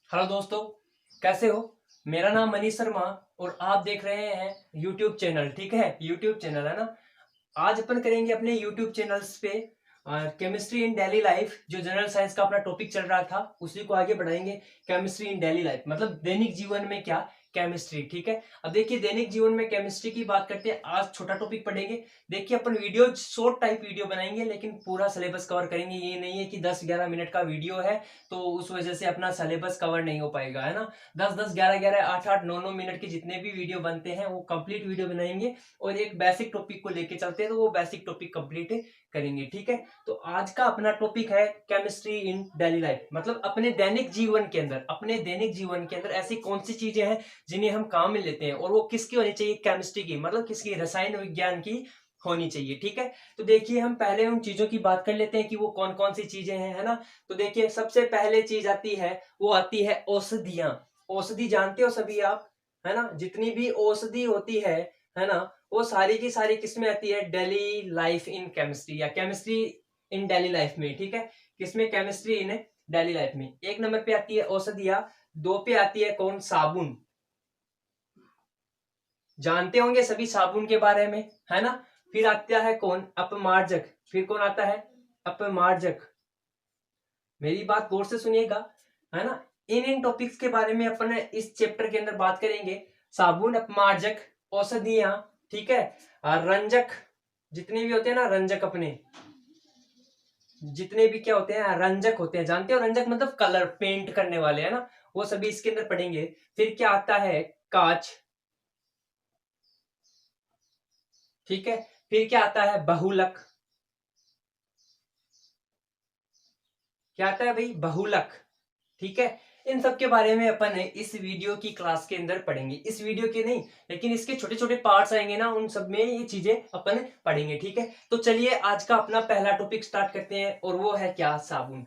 Hello दोस्तों, कैसे हो। मेरा नाम मनीष शर्मा और आप देख रहे हैं यूट्यूब चैनल। ठीक है, यूट्यूब चैनल है ना। आज अपन करेंगे अपने यूट्यूब चैनल्स पे केमिस्ट्री इन डेली लाइफ। जो जनरल साइंस का अपना टॉपिक चल रहा था उसी को आगे बढ़ाएंगे। केमिस्ट्री इन डेली लाइफ मतलब दैनिक जीवन में क्या केमिस्ट्री। ठीक है, अब देखिए दैनिक जीवन में केमिस्ट्री की बात करते हैं। आज छोटा टॉपिक पढ़ेंगे। देखिए अपन वीडियो शॉर्ट टाइप वीडियो बनाएंगे लेकिन पूरा सिलेबस कवर करेंगे। ये नहीं है कि 10-11 मिनट का वीडियो है तो उस वजह से अपना सिलेबस कवर नहीं हो पाएगा, है ना। 10-10, 11-11, 8-8, 9-9 मिनट के जितने भी वीडियो बनते हैं वो कंप्लीट वीडियो बनाएंगे और एक बेसिक टॉपिक को लेके चलते हैं तो वो बेसिक टॉपिक कंप्लीट करेंगे। ठीक है, तो आज का अपना टॉपिक है केमिस्ट्री इन डेली लाइफ मतलब अपने दैनिक जीवन के अंदर। अपने दैनिक जीवन के अंदर ऐसी कौन सी चीजें हैं जिन्हें हम काम में लेते हैं और वो किसकी होनी चाहिए, केमिस्ट्री की मतलब किसकी, रसायन विज्ञान की होनी चाहिए। ठीक है, तो देखिए हम पहले उन चीजों की बात कर लेते हैं कि वो कौन कौन सी चीजें हैं, है ना। तो देखिए सबसे पहले चीज आती है, वो आती है औषधियां। औषधि जानते हो सभी आप, है ना। जितनी भी औषधि होती है ना, वो सारी की सारी किसमें आती है, डेली लाइफ इन केमिस्ट्री या केमिस्ट्री इन डेली लाइफ में। ठीक है, किसमें, केमिस्ट्री इन डेली लाइफ में। एक नंबर पे आती है औषधियां, दो पे आती है कौन, साबुन। जानते होंगे सभी साबुन के बारे में, है ना। फिर आता है कौन, अपमार्जक। फिर कौन आता है, अपमार्जक। मेरी बात गौर से सुनिएगा, है ना। इन इन टॉपिक्स के बारे में अपन इस चैप्टर के अंदर बात करेंगे। साबुन, अपमार्जक, औषधियां, ठीक है, और रंजक। जितने भी होते हैं ना रंजक, अपने जितने भी क्या होते हैं रंजक होते हैं, जानते हो रंजक मतलब कलर पेंट करने वाले, है ना। वो सभी इसके अंदर पढ़ेंगे। फिर क्या आता है, कांच। ठीक है, फिर क्या आता है, बहुलक। क्या आता है भाई, बहुलक। ठीक है, इन सब के बारे में अपन इस वीडियो की क्लास के अंदर पढ़ेंगे। इस वीडियो के नहीं लेकिन इसके छोटे छोटे पार्ट्स आएंगे ना, उन सब में ये चीजें अपन पढ़ेंगे। ठीक है, तो चलिए आज का अपना पहला टॉपिक स्टार्ट करते हैं और वो है क्या, साबुन।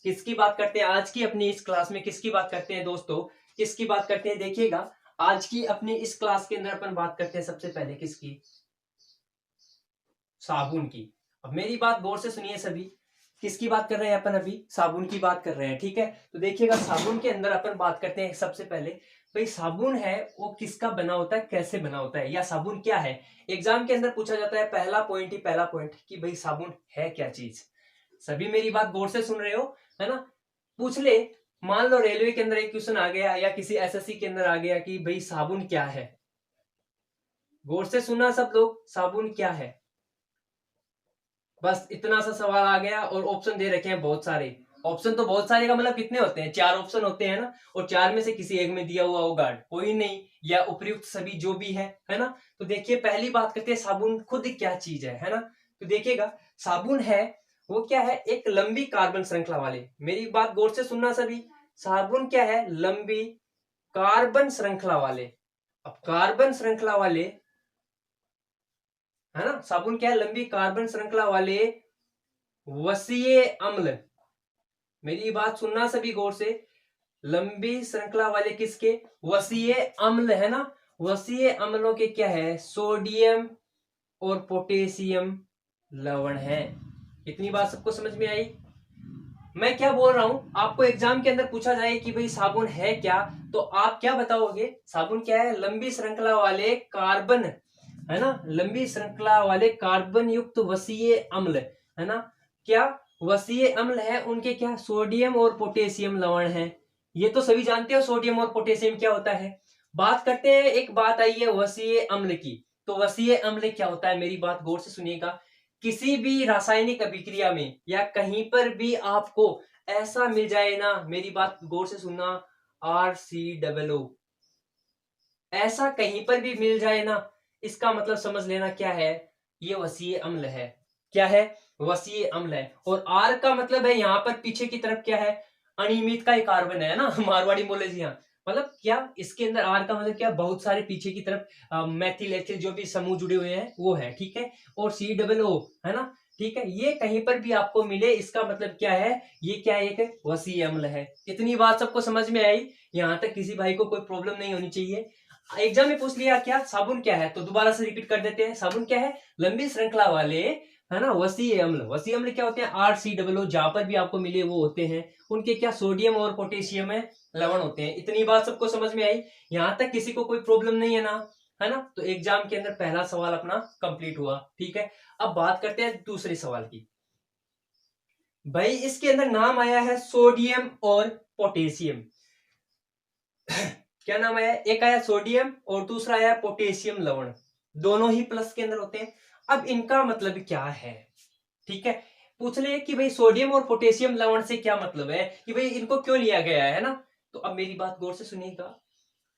किसकी बात करते हैं आज की अपनी इस क्लास में, किसकी बात करते हैं दोस्तों, किसकी बात करते हैं, देखिएगा। आज की अपनी इस क्लास के अंदर अपन बात करते हैं सबसे पहले किसकी, साबुन की। अब मेरी बात गौर से सुनिए सभी, किसकी बात कर रहे हैं अपन, अभी साबुन की बात कर रहे हैं। ठीक है, तो देखिएगा साबुन के अंदर अपन बात करते हैं सबसे पहले, भाई साबुन है वो किसका बना होता है, कैसे बना होता है, या साबुन क्या है। एग्जाम के अंदर पूछा जाता है, पहला पॉइंट ही पहला पॉइंट कि भाई साबुन है क्या चीज। सभी मेरी बात गौर से सुन रहे हो, है ना। पूछ ले, मान लो रेलवे के अंदर एक क्वेश्चन आ गया या किसी एसएससी के अंदर आ गया कि भाई साबुन क्या है। गौर से सुना सब लोग, साबुन क्या है। बस इतना सा सवाल आ गया और ऑप्शन दे रखे हैं बहुत सारे। ऑप्शन तो बहुत सारे का मतलब कितने होते हैं, 4 ऑप्शन होते हैं ना। और 4 में से किसी एक में दिया हुआ होगा कोई नहीं, या उपयुक्त सभी जो भी है ना। तो देखिए पहली बात करते हैं साबुन खुद क्या चीज है ना। तो देखिएगा साबुन है वो क्या है, एक लंबी कार्बन श्रृंखला वाले, मेरी बात गौर से सुनना सभी। साबुन क्या है, लंबी कार्बन श्रृंखला वाले। अब कार्बन श्रृंखला वाले, है ना, साबुन क्या है, लंबी कार्बन श्रृंखला वाले वसीय अम्ल। मेरी बात सुनना सभी गौर से, लंबी श्रृंखला वाले किसके, वसीय अम्ल, है ना। वसीय अम्लों के क्या है, सोडियम और पोटेशियम लवण है। इतनी बात सबको समझ में आई। मैं क्या बोल रहा हूं, आपको एग्जाम के अंदर पूछा जाए कि भाई साबुन है क्या, तो आप क्या बताओगे, साबुन क्या है, लंबी श्रृंखला वाले कार्बन, है ना, लंबी श्रृंखला वाले कार्बन युक्त वसीय अम्ल, है ना। क्या वसीय अम्ल है उनके क्या, सोडियम और पोटेशियम लवण है। ये तो सभी जानते हो सोडियम और पोटेशियम क्या होता है। बात करते हैं, एक बात आई है वसीय अम्ल की। तो वसीय अम्ल क्या होता है, मेरी बात गौर से सुनिएगा। किसी भी रासायनिक अभिक्रिया में या कहीं पर भी आपको ऐसा मिल जाए ना, मेरी बात गौर से सुनना, RCOO ऐसा कहीं पर भी मिल जाए ना, इसका मतलब समझ लेना क्या है, ये वसीय अम्ल है। क्या है, वसीय अम्ल है। और आर का मतलब है यहाँ पर पीछे की तरफ क्या है, अनियमित का एक कार्बन है ना, मारवाड़ी बोले जी हाँ। मतलब क्या इसके अंदर आर का मतलब क्या, बहुत सारे पीछे की तरफ मैथिल एथिल जो भी समूह जुड़े हुए हैं वो है। ठीक है, और COO, है ना। ठीक है, ये कहीं पर भी आपको मिले इसका मतलब क्या है, ये क्या है, एक वसीय अम्ल है। इतनी बात सबको समझ में आई, यहाँ तक किसी भाई को कोई प्रॉब्लम नहीं होनी चाहिए। एग्जाम में पूछ लिया क्या, साबुन क्या है, तो दोबारा से रिपीट कर देते हैं। साबुन क्या है, लंबी श्रृंखला वाले है ना। वसीय अम्ल क्या होते हैं, RCOO, जहां पर भी आपको मिले वो होते हैं, उनके क्या सोडियम और पोटेशियम में लवण होते हैं। इतनी बात सबको समझ में आई, यहां तक किसी को कोई प्रॉब्लम नहीं है ना, है ना। तो एग्जाम के अंदर पहला सवाल अपना कंप्लीट हुआ, ठीक है। अब बात करते हैं दूसरे सवाल की। भाई इसके अंदर नाम आया है सोडियम और पोटेशियम। क्या नाम आया, एक आया सोडियम और दूसरा आया पोटेशियम लवण, दोनों ही प्लस के अंदर होते हैं। अब इनका मतलब क्या है, ठीक है। पूछ ले कि भाई सोडियम और पोटेशियम लवण से क्या मतलब है, कि भाई इनको क्यों लिया गया है ना। तो अब मेरी बात गौर से सुनिएगा,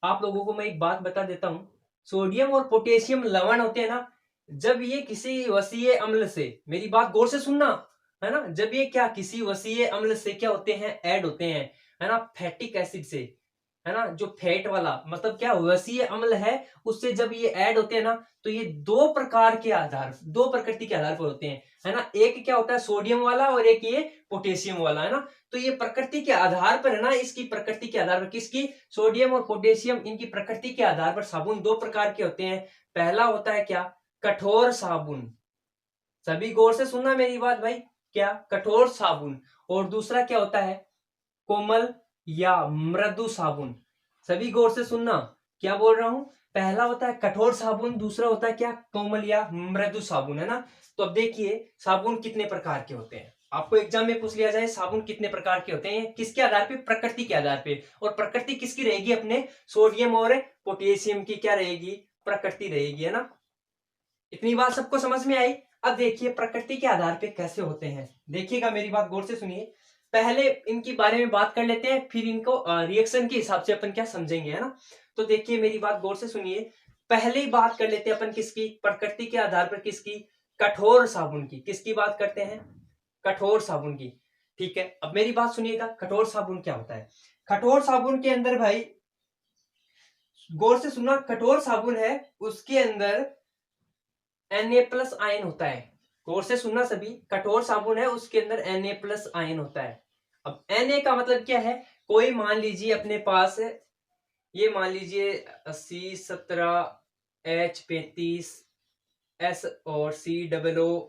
आप लोगों को मैं एक बात बता देता हूं। सोडियम और पोटेशियम लवण होते हैं ना, जब ये किसी वसीय अम्ल से, मेरी बात गौर से सुनना, है ना, जब ये क्या किसी वसीय अम्ल से क्या होते हैं, ऐड होते हैं, है ना, फैटिक एसिड से, है ना, जो फैट वाला मतलब क्या वसीय अम्ल है, उससे जब ये ऐड होते हैं ना, तो ये दो प्रकार के आधार, दो प्रकृति के आधार पर होते हैं, है ना। एक क्या होता है सोडियम वाला और एक ये पोटेशियम वाला, है ना। तो ये प्रकृति के आधार पर, है ना, इसकी प्रकृति के आधार पर, किसकी, सोडियम और पोटेशियम, इनकी प्रकृति के आधार पर साबुन दो प्रकार के होते हैं। पहला होता है क्या, कठोर साबुन, सभी गौर से सुनना मेरी बात भाई, क्या, कठोर साबुन। और दूसरा क्या होता है, कोमल या मृदु साबुन। सभी गौर से सुनना, क्या बोल रहा हूं, पहला होता है कठोर साबुन, दूसरा होता है क्या, कोमल या मृदु साबुन, है ना। तो अब देखिए साबुन कितने प्रकार के होते हैं, आपको एग्जाम में पूछ लिया जाए साबुन कितने प्रकार के होते हैं, किसके आधार पे, प्रकृति के आधार पे। और प्रकृति किसकी रहेगी, अपने सोडियम और पोटेशियम की क्या रहेगी, प्रकृति रहेगी, है ना। इतनी बात सबको समझ में आई। अब देखिए प्रकृति के आधार पे कैसे होते हैं, देखिएगा मेरी बात गौर से सुनिए। पहले इनके बारे में बात कर लेते हैं, फिर इनको रिएक्शन के हिसाब से अपन क्या समझेंगे, है ना। तो देखिए मेरी बात गौर से सुनिए, पहले ही बात कर लेते हैं अपन किसकी, प्रकृति के आधार पर किसकी, कठोर साबुन की। किसकी बात करते हैं, कठोर साबुन की, ठीक है। अब मेरी बात सुनिएगा, कठोर साबुन क्या होता है। कठोर साबुन के अंदर भाई गौर से सुनना, कठोर साबुन है उसके अंदर Na+ आयन होता है। गौर से सुनना सभी, कठोर साबुन है उसके अंदर Na+ आयन होता है। अब Na का मतलब क्या है, कोई मान लीजिए अपने पास, ये मान लीजिए C17H35S और COO,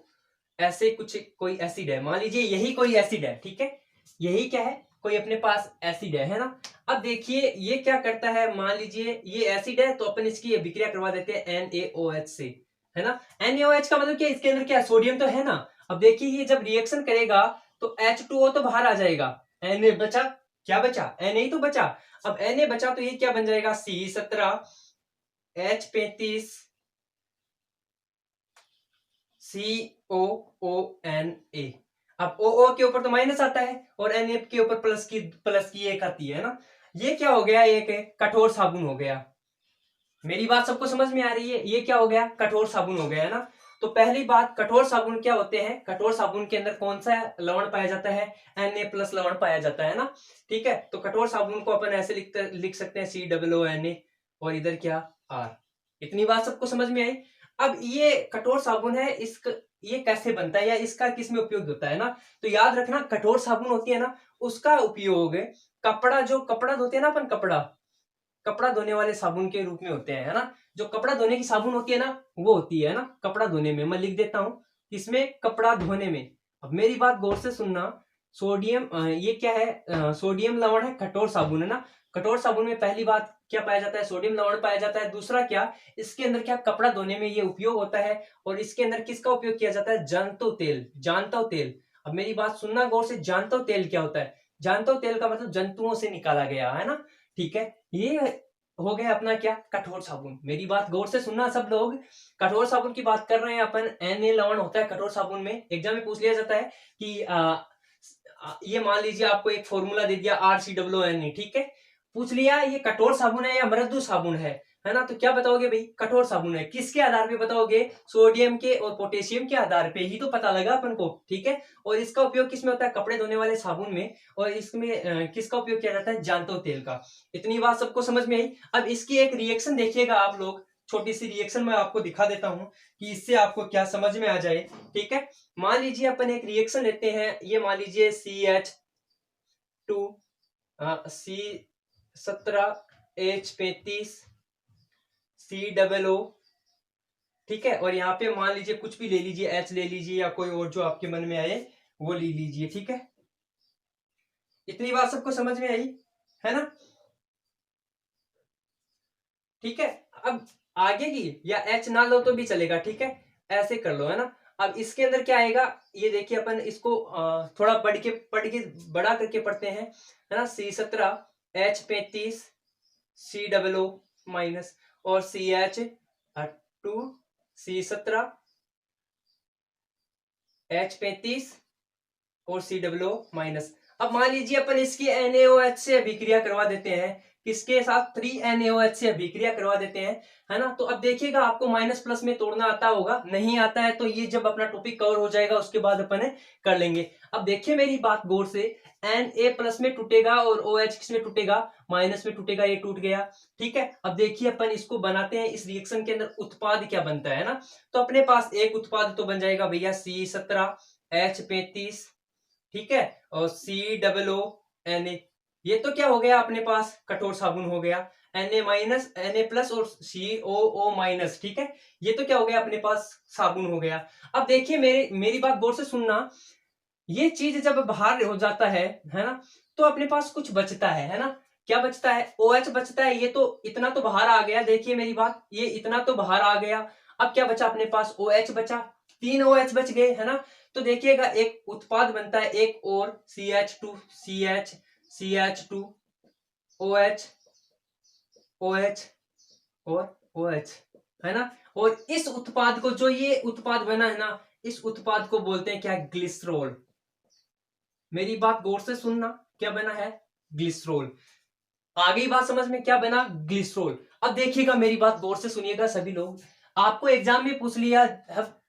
ऐसे कुछ कोई एसिड है, मान लीजिए यही कोई एसिड है, ठीक है। यही क्या है, कोई अपने पास एसिड है ना। अब देखिए ये क्या करता है, मान लीजिए ये एसिड है, तो अपन इसकी विक्रिया करवा देते हैं NaOH से, है ना। NaOH का मतलब क्या, इसके अंदर क्या सोडियम तो है ना। अब देखिए ये जब रिएक्शन करेगा तो H2O तो बाहर आ जाएगा, Na बचा, क्या बचा, Na ही तो बचा। अब Na बचा तो ये क्या बन जाएगा, C17H35 COONA। अब OO के ऊपर तो माइनस आता है और Na के ऊपर प्लस की एक आती है ना। ये क्या हो गया, एक कठोर साबुन हो गया। मेरी बात सबको समझ में आ रही है, ये क्या हो गया, कठोर साबुन हो गया, है ना। तो पहली बात, कठोर साबुन क्या होते हैं, कठोर साबुन के अंदर कौन सा लवण पाया जाता है, Na+ लवण पाया जाता है ना, ठीक है। तो कठोर साबुन को अपन ऐसे लिख सकते हैं COONA, और इधर क्या, R। इतनी बात सबको समझ में आई। अब ये कठोर साबुन है, ये कैसे बनता है या इसका किस में उपयोग होता है ना। तो याद रखना, कठोर साबुन होती है ना, उसका उपयोग कपड़ा धोते हैं ना अपन, कपड़ा धोने वाले साबुन के रूप में होते हैं, है ना। जो कपड़ा धोने की साबुन होती है ना, वो होती है ना कपड़ा धोने में, मैं लिख देता हूं इसमें, कपड़ा धोने में। अब मेरी बात गौर से सुनना, सोडियम ये क्या है, सोडियम लवण है, कठोर साबुन है ना। कठोर साबुन में पहली बात क्या पाया जाता है, सोडियम लवण पाया जाता है। दूसरा क्या, इसके अंदर क्या, कपड़ा धोने में ये उपयोग होता है। और इसके अंदर किसका उपयोग किया जाता है, जानतो तेल। अब मेरी बात सुनना गौर से, जानतो तेल क्या होता है, जानतो तेल का मतलब जंतुओं से निकाला गया, है ना, ठीक है। ये हो गया अपना क्या, कठोर साबुन। मेरी बात गौर से सुनना सब लोग, कठोर साबुन की बात कर रहे हैं अपन। Na लवण होता है कठोर साबुन में, एग्जाम में पूछ लिया जाता है कि ये मान लीजिए आपको एक फॉर्मूला दे दिया RCOONA, ठीक है। पूछ लिया ये कठोर साबुन है या मृदु साबुन है ना। तो क्या बताओगे भाई, कठोर साबुन है, किसके आधार पे बताओगे, सोडियम के और पोटेशियम के आधार पे ही तो पता लगा अपन को, ठीक है। और इसका उपयोग किसमें होता है, कपड़े धोने वाले साबुन में। और इसमें किसका उपयोग किया जाता है, जानतो तेल का। इतनी बात सबको समझ में आई। अब इसकी एक रिएक्शन देखिएगा आप लोग, छोटी सी रिएक्शन मैं आपको दिखा देता हूं कि इससे आपको क्या समझ में आ जाए, ठीक है। मान लीजिए अपन एक रिएक्शन लेते हैं, ये मान लीजिए CH2 C17H35 COO ठीक है। और यहाँ पे मान लीजिए कुछ भी ले लीजिए, H ले लीजिए या कोई और जो आपके मन में आए वो ले लीजिए। ठीक है, इतनी बात सबको समझ में आई है ना? ठीक है। अब आगे की या H ना लो तो भी चलेगा, ठीक है, ऐसे कर लो, है ना। अब इसके अंदर क्या आएगा, ये देखिए अपन इसको थोड़ा पढ़ के बड़ा करके पढ़ते हैं, है ना। C17H35 COO माइनस और CH2 C17H35 और COO माइनस। अब मान लीजिए अपन इसकी NaOH से अभिक्रिया करवा देते हैं, किसके साथ, 3NaOH से अभिक्रिया करवा देते हैं, है ना। तो अब देखिएगा आपको माइनस प्लस में तोड़ना आता होगा, नहीं आता है तो ये जब अपना टॉपिक कवर हो जाएगा उसके बाद अपन कर लेंगे। अब देखिए मेरी बात गौर से, Na प्लस में टूटेगा और OH किस में टूटेगा, माइनस में टूटेगा, ये टूट गया। ठीक है, अब देखिए अपन इसको बनाते हैं, इस रिएक्शन के अंदर उत्पाद क्या बनता है ना। तो अपने पास एक उत्पाद तो बन जाएगा भैया C17H35, ठीक है, और COO Na, ये तो क्या हो गया अपने पास, कठोर साबुन हो गया। Na माइनस, Na प्लस और COO माइनस, ठीक है, ये तो क्या हो गया अपने पास, साबुन हो गया। अब देखिए मेरी बात गौर से सुनना, ये चीज जब बाहर हो जाता है ना, तो अपने पास कुछ बचता है ना। क्या बचता है, OH बचता है। ये तो इतना तो बाहर आ गया, देखिए मेरी बात, ये इतना तो बाहर आ गया। अब क्या बचा अपने पास, OH बचा, 3 OH बच गए, है ना। तो देखिएगा एक उत्पाद बनता है, एक और CH2 CH CH2 OH OH और OH, है ना। और इस उत्पाद को, जो ये उत्पाद बना है ना, इस उत्पाद को बोलते हैं क्या, ग्लिसरॉल। मेरी बात गौर से सुनना, क्या बना है, ग्लिसरॉल। आ गई बात समझ में, क्या बना, ग्लिसरॉल। अब देखिएगा मेरी बात गौर से सुनिएगा सभी लोग, आपको एग्जाम में पूछ लिया,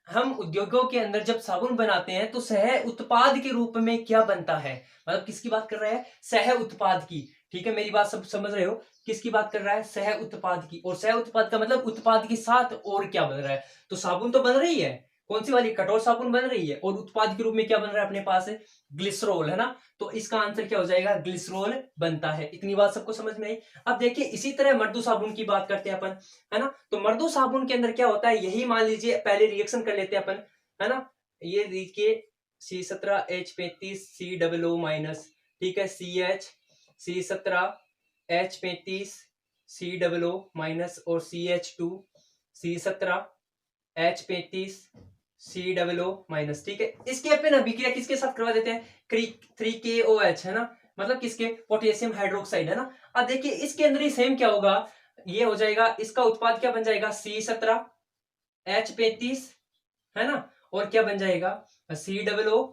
हम उद्योगों के अंदर जब साबुन बनाते हैं तो सह उत्पाद के रूप में क्या बनता है, मतलब किसकी बात कर रहा है, सह उत्पाद की। ठीक है, मेरी बात सब समझ रहे हो, किसकी बात कर रहा है, सह उत्पाद की। और सह उत्पाद का मतलब उत्पाद के साथ और क्या बन रहा है, तो साबुन तो बन रही है, कौन सी वाली, कठोर साबुन बन रही है, और उत्पाद के रूप में क्या बन रहा है अपने पास, ग्लिसरॉल, है ना। तो इसका आंसर क्या हो जाएगा, ग्लिसरॉल बनता है। इतनी बात सबको समझ में आई। अब देखिए इसी तरह मर्दू साबुन की बात करते हैं अपन, है ना। तो मर्दू साबुन के अंदर क्या होता है, यही मान लीजिए, पहले रिएक्शन कर लेते हैं अपन, है ना। ये देखिए C17H35 COO माइनस, ठीक है, C17H35 COO माइनस और CH2 C17H35 COO माइनस, ठीक है। इसके अपन अभिक्रिया किसके साथ करवा देते हैं, 3KOH, है ना, मतलब किसके, पोटेशियम हाइड्रोक्साइड, है ना। अब देखिए इसके अंदर ही सेम क्या होगा, ये हो जाएगा, इसका उत्पाद क्या बन जाएगा, C17H35, है ना, और क्या बन जाएगा, COO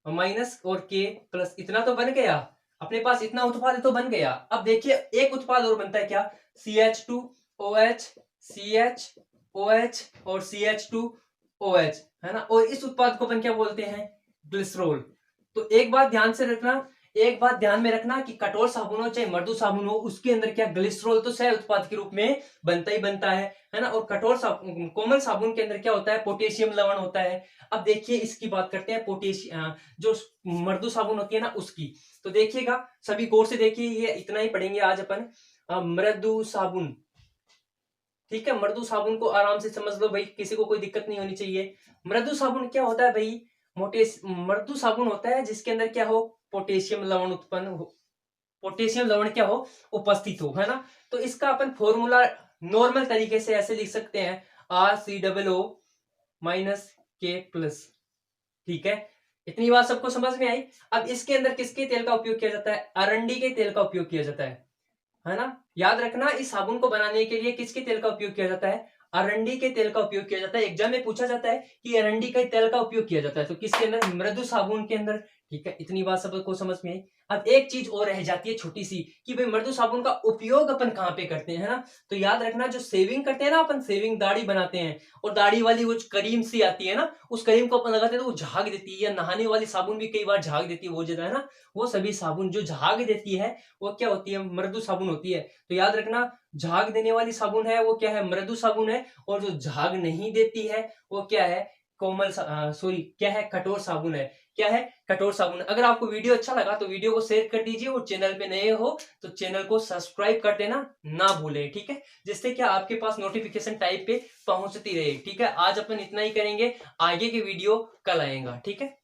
माइनस और K प्लस। इतना तो बन गया अपने पास, इतना उत्पाद तो बन गया। अब देखिए एक उत्पाद और बनता है क्या, CH2OH CHOH और CH2OH, है ना। और इस उत्पाद को अपन क्या बोलते हैं, ग्लिसरॉल। तो एक बात ध्यान से रखना, एक बात ध्यान में रखना कि कठोर साबुन हो चाहे मृदु साबुन हो, उसके अंदर क्या, ग्लिसरॉल तो सह उत्पाद के रूप में बनता ही बनता है ना। और कठोर साबुन, कोमल साबुन के अंदर क्या होता है, पोटेशियम लवण होता है। अब देखिए इसकी बात करते हैं, पोटेशियम जो मृदु साबुन होती है ना उसकी। तो देखिएगा सभी गौर से देखिए, ये इतना ही पढ़ेंगे आज अपन, मृदु साबुन। ठीक है, मृदु साबुन को आराम से समझ लो भाई, किसी को कोई दिक्कत नहीं होनी चाहिए। मृदु साबुन क्या होता है भाई, मृदु साबुन होता है जिसके अंदर क्या हो, पोटेशियम लवण उत्पन्न हो, पोटेशियम लवण क्या हो, उपस्थित हो, है ना। तो इसका अपन फॉर्मूला नॉर्मल तरीके से ऐसे लिख सकते हैं, RCOO माइनस K प्लस। ठीक है, इतनी बात सबको समझ में आई। अब इसके अंदर किसके तेल का उपयोग किया जाता है, अरंडी के तेल का उपयोग किया जाता है ना। याद रखना, इस साबुन को बनाने के लिए किसके तेल का उपयोग किया जाता है, अरंडी के तेल का उपयोग किया जाता है। एग्जाम में पूछा जाता है कि अरंडी के तेल का उपयोग किया जाता है, तो किसके अंदर, मृदु साबुन के अंदर। ठीक है, इतनी बात सबको समझ में आई। अब एक चीज और रह जाती है छोटी सी, कि भाई मृदु साबुन का उपयोग अपन कहाँ पे करते हैं, है ना। तो याद रखना, जो सेविंग करते हैं ना अपन, सेविंग दाढ़ी बनाते हैं, और दाढ़ी वाली वो करीम सी आती है ना, उस करीम को अपन लगाते हैं तो वो झाग देती है, या नहाने वाली साबुन भी कई बार झाग देती है, वो ज्यादा, है ना। वो सभी साबुन जो झाग देती है वो क्या होती है, मृदु साबुन होती है। तो याद रखना, झाग देने वाली साबुन है वो क्या है, मृदु साबुन है, और जो झाग नहीं देती है वो क्या है, कोमल सॉरी क्या है, कठोर साबुन है। क्या है, कठोर साबुन। अगर आपको वीडियो अच्छा लगा तो वीडियो को शेयर कर दीजिए, और चैनल पे नए हो तो चैनल को सब्सक्राइब कर देना ना भूलें, ठीक है, जिससे क्या आपके पास नोटिफिकेशन टाइप पे पहुंचती रहे, ठीक है। आज अपन इतना ही करेंगे, आगे की वीडियो कल आएगा, ठीक है।